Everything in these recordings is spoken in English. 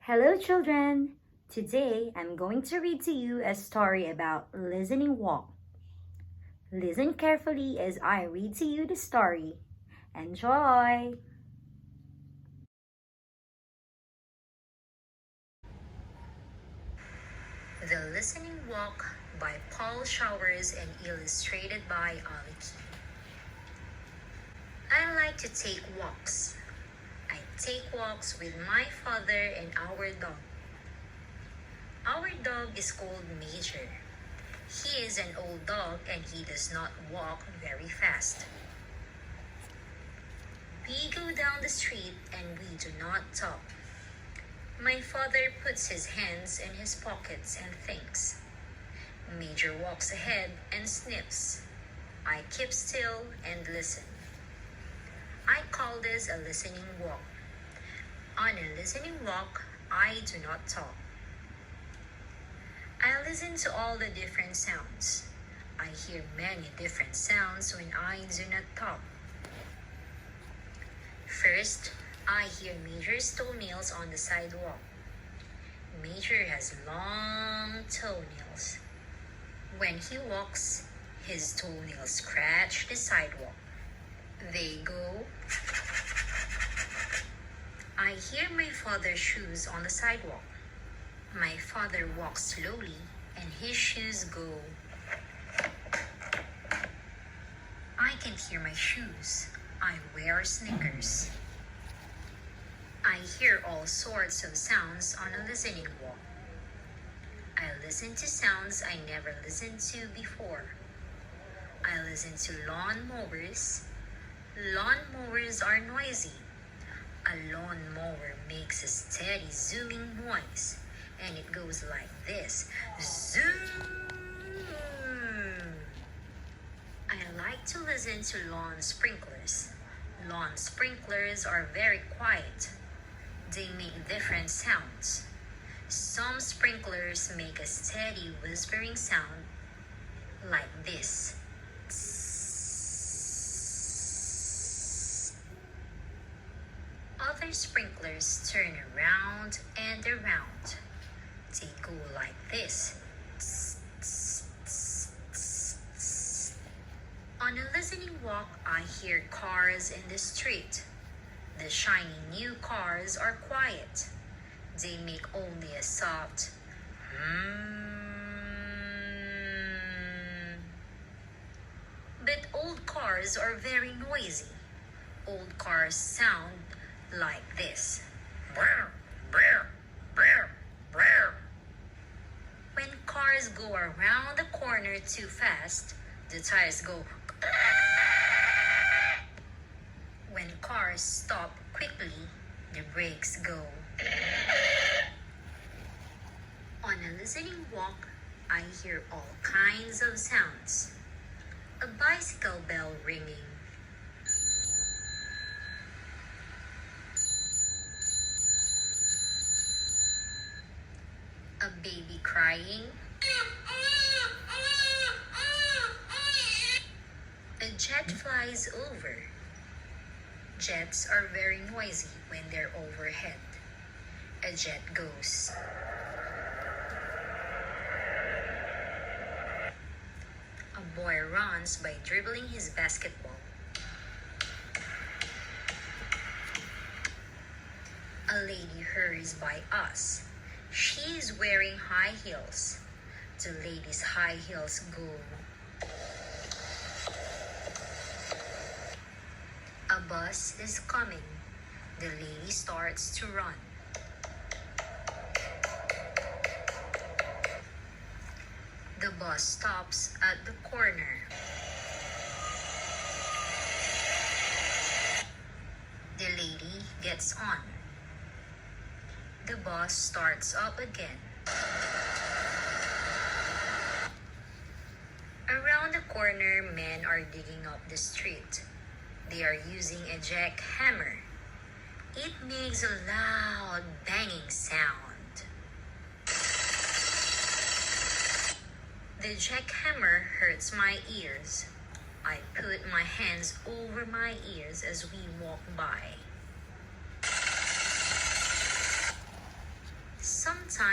Hello children! Today I'm going to read to you a story about listening walk. Listen carefully as I read to you the story. Enjoy! The Listening Walk by Paul Showers and illustrated by Armilei. I like to take walks. I take walks with my father and our dog. Our dog is called Major. He is an old dog and he does not walk very fast. We go down the street and we do not talk. My father puts his hands in his pockets and thinks. Major walks ahead and sniffs. I keep still and listen. I call this a listening walk. On a listening walk, I do not talk. I listen to all the different sounds. I hear many different sounds when I do not talk. First, I hear Major's toenails on the sidewalk. Major has long toenails. When he walks, his toenails scratch the sidewalk. They go. I hear my father's shoes on the sidewalk. My father walks slowly and his shoes go. I can hear my shoes. I wear sneakers. I hear all sorts of sounds on a listening walk. I listen to sounds I never listened to before. I listen to lawn mowers. Lawn mowers are noisy. A lawn mower makes a steady zooming noise, and it goes like this. Zoom! I like to listen to lawn sprinklers. Lawn sprinklers are very quiet. They make different sounds. Some sprinklers make a steady whispering sound like this. Other sprinklers turn around and around. They go like this. On a listening walk, I hear cars in the street. The shiny new cars are quiet. They make only a soft But old cars are very noisy. Old cars sound like this. When cars go around the corner too fast, the tires go. When cars stop quickly, the brakes go. On a listening walk, I hear all kinds of sounds. A bicycle bell ringing. A baby crying. A jet flies over. Jets are very noisy when they're overhead. A jet goes. A boy runs by dribbling his basketball. A lady hurries by us. She is wearing high heels. The lady's high heels go. A bus is coming. The lady starts to run. The bus stops at the corner. The lady gets on. The bus starts up again. Around the corner, men are digging up the street. They are using a jackhammer. It makes a loud banging sound. The jackhammer hurts my ears. I put my hands over my ears as we walk by.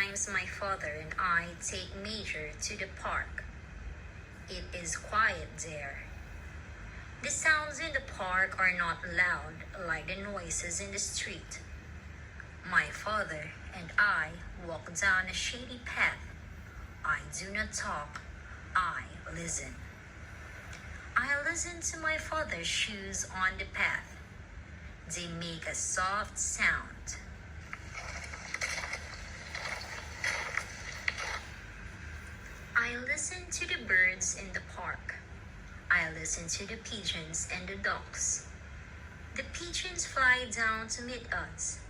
Sometimes my father and I take Major to the park. It is quiet there. The sounds in the park are not loud like the noises in the street. My father and I walk down a shady path. I do not talk, I listen. I listen to my father's shoes on the path. They make a soft sound. I listen to the birds in the park. I listen to the pigeons and the ducks. The pigeons fly down to meet us.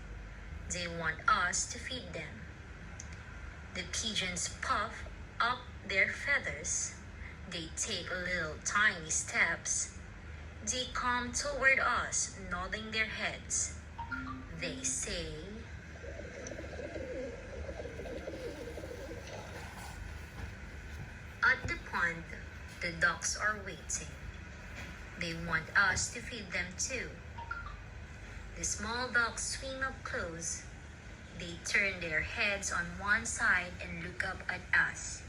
They want us to feed them. The pigeons puff up their feathers. They take little tiny steps. They come toward us, nodding their heads. They say, at the pond, the ducks are waiting. They want us to feed them too. The small ducks swim up close. They turn their heads on one side and look up at us.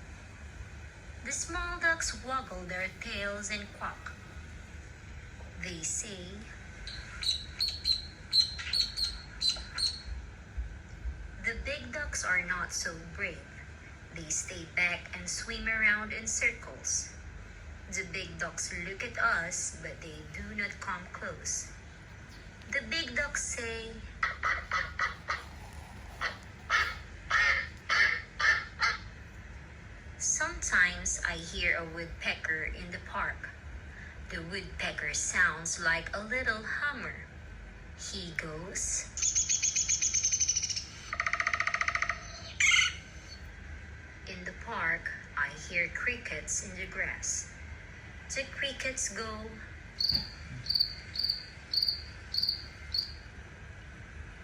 The small ducks waggle their tails and quack. They say, the big ducks are not so brave. They stay back and swim around in circles. The big ducks look at us, but they do not come close. The big ducks say, sometimes I hear a woodpecker in the park. The woodpecker sounds like a little hammer. He goes, in the park, I hear crickets in the grass. The crickets go,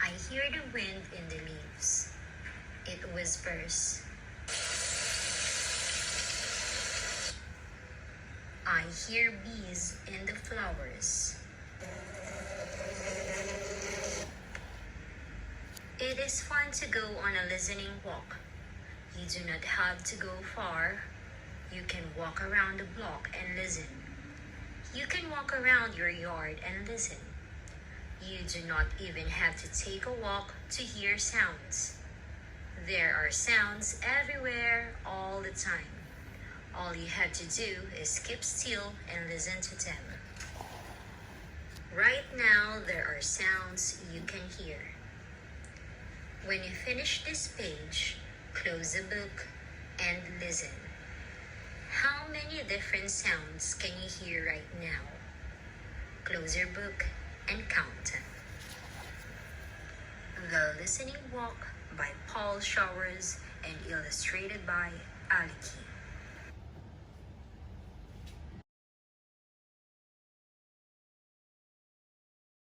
I hear the wind in the leaves. It whispers, I hear bees in the flowers. It is fun to go on a listening walk. You do not have to go far. You can walk around the block and listen. You can walk around your yard and listen. You do not even have to take a walk to hear sounds. There are sounds everywhere all the time. All you have to do is keep still and listen to them. Right now, there are sounds you can hear. When you finish this page, close the book and listen. How many different sounds can you hear right now? Close your book and count them. The Listening Walk by Paul Showers and illustrated by Aliki.